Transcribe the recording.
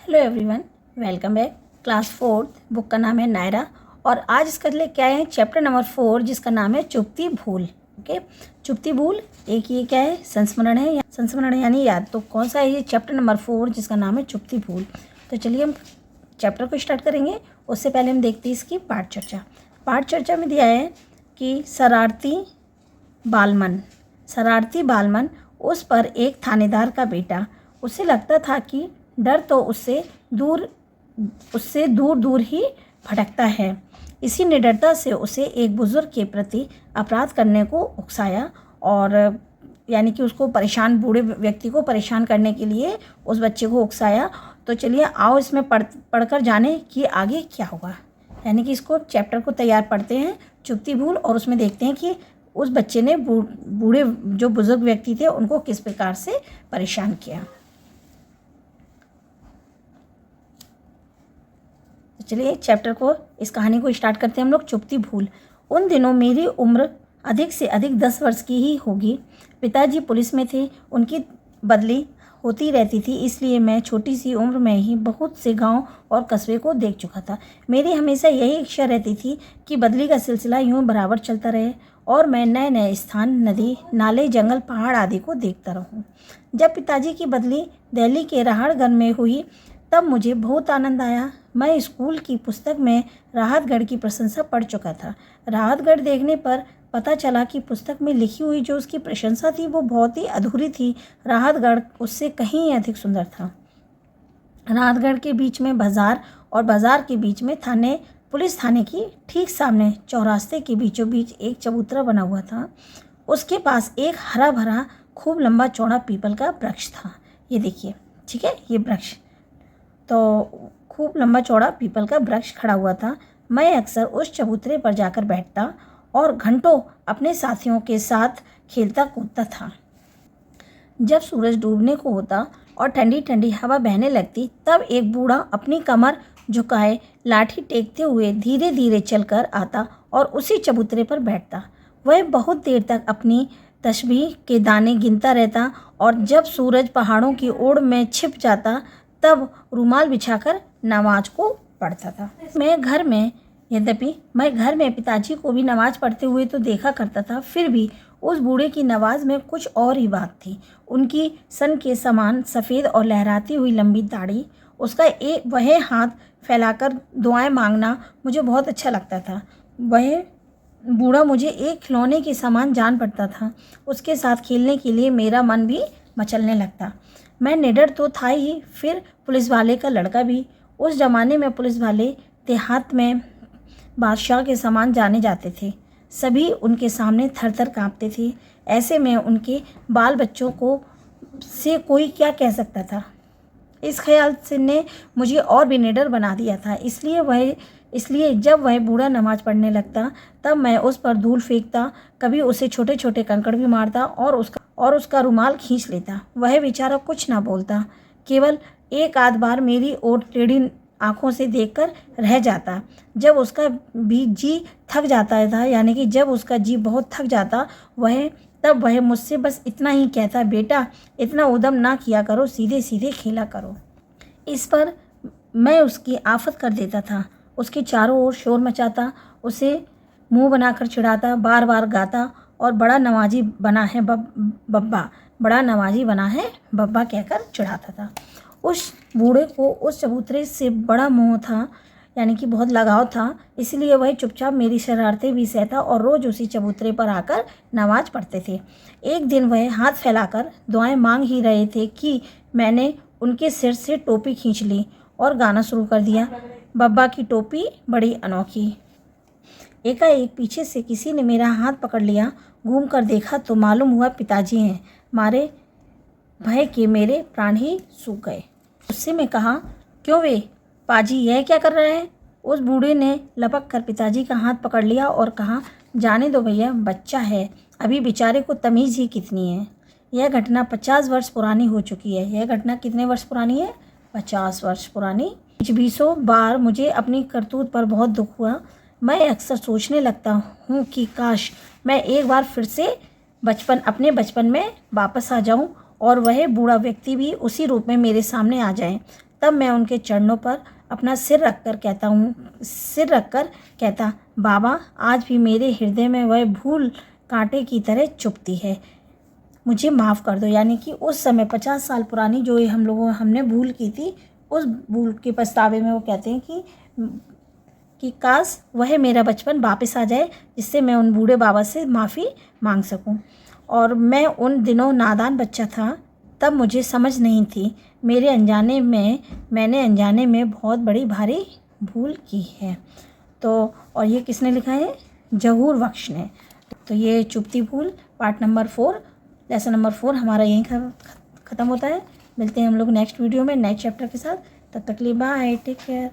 Hello everyone, welcome back. Class 4 book का नाम है नायरा और आज इसका लिए क्या है चैप्टर नंबर 4 जिसका नाम है चुपती भूल। ओके, चुपती भूल एक ये क्या है संस्मरण है, संस्मरण यानी याद। तो कौन सा है ये चैप्टर नंबर 4 जिसका नाम है चुपती भूल। तो चलिए हम चैप्टर को स्टार्ट करेंगे। उससे पहले हम देखते हैं इसकी पाठ चर्चा। पाठ चर्चा में दिया है कि शरारती बालमन उस पर एक थानेदार का बेटा। उसे लगता था कि डर तो उससे दूर ही भटकता है। इसी निडरता से उसे एक बुज़ुर्ग के प्रति अपराध करने को उकसाया और यानी कि उसको परेशान, बूढ़े व्यक्ति को परेशान करने के लिए उस बच्चे को उकसाया। तो चलिए आओ इसमें पढ़कर जाने कि आगे क्या होगा। यानी कि इसको चैप्टर को तैयार पढ़ते हैं चुपती भूल और उसमें देखते हैं कि उस बच्चे ने बूढ़े जो बुज़ुर्ग व्यक्ति थे उनको किस प्रकार से परेशान किया। चलिए चैप्टर को, इस कहानी को स्टार्ट करते हैं हम लोग। चुपती भूल। उन दिनों मेरी उम्र अधिक से अधिक 10 वर्ष की ही होगी। पिताजी पुलिस में थे, उनकी बदली होती रहती थी, इसलिए मैं छोटी सी उम्र में ही बहुत से गांव और कस्बे को देख चुका था। मेरी हमेशा यही इच्छा रहती थी कि बदली का सिलसिला यूं बराबर चलता रहे और मैं नए नए स्थान, नदी, नाले, जंगल, पहाड़ आदि को देखता रहूं। जब पिताजी की बदली दिल्ली के राहतगढ़ में हुई तब मुझे बहुत आनंद आया। मैं स्कूल की पुस्तक में राहतगढ़ की प्रशंसा पढ़ चुका था। राहतगढ़ देखने पर पता चला कि पुस्तक में लिखी हुई जो उसकी प्रशंसा थी वो बहुत ही अधूरी थी। राहतगढ़ उससे कहीं अधिक सुंदर था। राहतगढ़ के बीच में बाजार और बाजार के बीच में थाने, पुलिस थाने की ठीक सामने चौरास्ते के बीचों बीच एक चबूतरा बना हुआ था। उसके पास एक हरा भरा खूब लंबा चौड़ा पीपल का वृक्ष था। ये देखिए, ठीक है, ये वृक्ष तो खूब लंबा चौड़ा पीपल का वृक्ष खड़ा हुआ था। मैं अक्सर उस चबूतरे पर जाकर बैठता और घंटों अपने साथियों के साथ खेलता कूदता था। जब सूरज डूबने को होता और ठंडी ठंडी हवा बहने लगती तब एक बूढ़ा अपनी कमर झुकाए लाठी टेकते हुए धीरे धीरे चलकर आता और उसी चबूतरे पर बैठता। वह बहुत देर तक अपनी तस्बीह के दाने गिनता रहता और जब सूरज पहाड़ों की ओर में छिप जाता तब रुमाल बिछाकर नमाज को पढ़ता था। यद्यपि मैं घर में पिताजी को भी नमाज पढ़ते हुए तो देखा करता था, फिर भी उस बूढ़े की नमाज में कुछ और ही बात थी। उनकी सन के समान सफ़ेद और लहराती हुई लंबी दाढ़ी, उसका वह हाथ फैलाकर दुआएं मांगना मुझे बहुत अच्छा लगता था। वह बूढ़ा मुझे एक खिलौने के समान जान पड़ता था। उसके साथ खेलने के लिए मेरा मन भी मचलने लगता। मैं निडर तो था ही, फिर पुलिस वाले का लड़का भी। उस ज़माने में पुलिस वाले देहात में बादशाह के समान जाने जाते थे। सभी उनके सामने थर थर काँपते थे। ऐसे में उनके बाल बच्चों को से कोई क्या कह सकता था। इस ख्याल से ने मुझे और भी निडर बना दिया था। इसलिए जब वह बूढ़ा नमाज पढ़ने लगता तब मैं उस पर धूल फेंकता, कभी उसे छोटे छोटे कंकड़ भी मारता और उसका रुमाल खींच लेता। वह बेचारा कुछ ना बोलता, केवल एक आध बार मेरी ओर टेढ़ी आंखों से देखकर रह जाता। जब उसका भी जी थक जाता था, यानी कि जब उसका जी बहुत थक जाता तब वह मुझसे बस इतना ही कहता, बेटा इतना उद्यम ना किया करो, सीधे सीधे खेला करो। इस पर मैं उसकी आफत कर देता था, उसके चारों ओर शोर मचाता, उसे मुंह बनाकर चिढ़ाता, बार बार गाता और बड़ा नमाजी बना है बब्बा कहकर चिढ़ाता था। उस बूढ़े को उस चबूतरे से बड़ा मोह था, यानी कि बहुत लगाव था, इसलिए वह चुपचाप मेरी शरारतें भी सहता और रोज़ उसी चबूतरे पर आकर नमाज पढ़ते थे। एक दिन वह हाथ फैलाकर दुआएं मांग ही रहे थे कि मैंने उनके सिर से टोपी खींच ली और गाना शुरू कर दिया, बब्बा की टोपी बड़ी अनोखी। एकाएक पीछे से किसी ने मेरा हाथ पकड़ लिया। घूम कर देखा तो मालूम हुआ पिताजी हैं। मारे भय के मेरे प्राण ही सूख गए। उससे मैं कहा, क्यों वे पाजी यह क्या कर रहे हैं? उस बूढ़े ने लपक कर पिताजी का हाथ पकड़ लिया और कहा, जाने दो भैया, बच्चा है, अभी बेचारे को तमीज़ ही कितनी है। यह घटना 50 वर्ष पुरानी हो चुकी है। यह घटना कितने वर्ष पुरानी है? 50 वर्ष पुरानी। 20 बार मुझे अपनी करतूत पर बहुत दुख हुआ। मैं अक्सर सोचने लगता हूँ कि काश मैं एक बार फिर से अपने बचपन में वापस आ जाऊँ और वह बूढ़ा व्यक्ति भी उसी रूप में मेरे सामने आ जाए। तब मैं उनके चरणों पर अपना सिर रखकर कहता, बाबा आज भी मेरे हृदय में वह भूल कांटे की तरह चुभती है, मुझे माफ़ कर दो। यानी कि उस समय 50 साल पुरानी जो हमने भूल की थी, उस भूल के पछतावे में वो कहते हैं कि काश वह मेरा बचपन वापस आ जाए, जिससे मैं उन बूढ़े बाबा से माफ़ी मांग सकूं। और मैं उन दिनों नादान बच्चा था, तब मुझे समझ नहीं थी, मैंने अनजाने में बहुत बड़ी भारी भूल की है। तो और ये किसने लिखा है? जहूर बख्श ने। तो ये चुभती भूल पार्ट नंबर 4, लेसन नंबर 4 हमारा यहीं ख़त्म होता है। मिलते हैं हम लोग नेक्स्ट वीडियो में नेक्स्ट चैप्टर के साथ। तब तक के लिए बाय, टेक केयर।